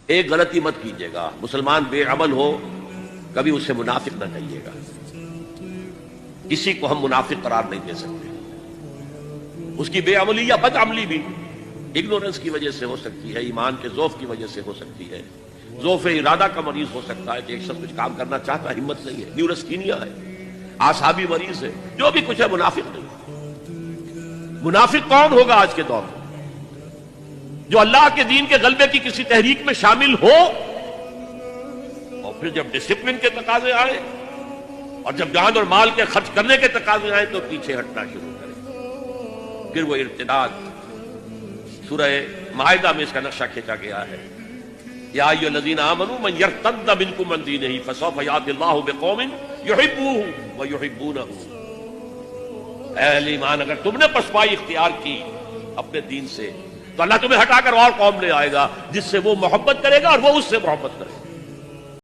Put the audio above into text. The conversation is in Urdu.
ایک غلطی مت کیجیے گا، مسلمان بے عمل ہو کبھی اسے منافق نہ کہیے گا، کسی کو ہم منافق قرار نہیں دے سکتے۔ اس کی بے عملی یا بد عملی بھی اگنورنس کی وجہ سے ہو سکتی ہے، ایمان کے ذوف کی وجہ سے ہو سکتی ہے، ذوف ارادہ کا مریض ہو سکتا ہے کہ ایک شخص کچھ کام کرنا چاہتا ہے، ہمت نہیں ہے، نیورسکینیا ہے، اعصابی مریض ہے، جو بھی کچھ ہے منافق نہیں۔ منافق کون ہوگا آج کے دور میں؟ جو اللہ کے دین کے غلبے کی کسی تحریک میں شامل ہو اور پھر جب ڈسپلن کے تقاضے آئے اور جب جان اور مال کے خرچ کرنے کے تقاضے آئے تو پیچھے ہٹنا شروع کرے، پھر وہ ارتداد۔ سورہ مائدہ میں اس کا نقشہ کھینچا گیا ہے، یا ایھا الذین آمنوا من یرتد منکم عن دینہ فسوف یأتی اللہ بقوم یحبونہ ویحبونہ۔ اے اہل ایمان، اگر تم نے پسپائی اختیار کی اپنے دین سے تو اللہ تمہیں ہٹا کر اور قوم لے آئے گا جس سے وہ محبت کرے گا اور وہ اس سے محبت کرے گا۔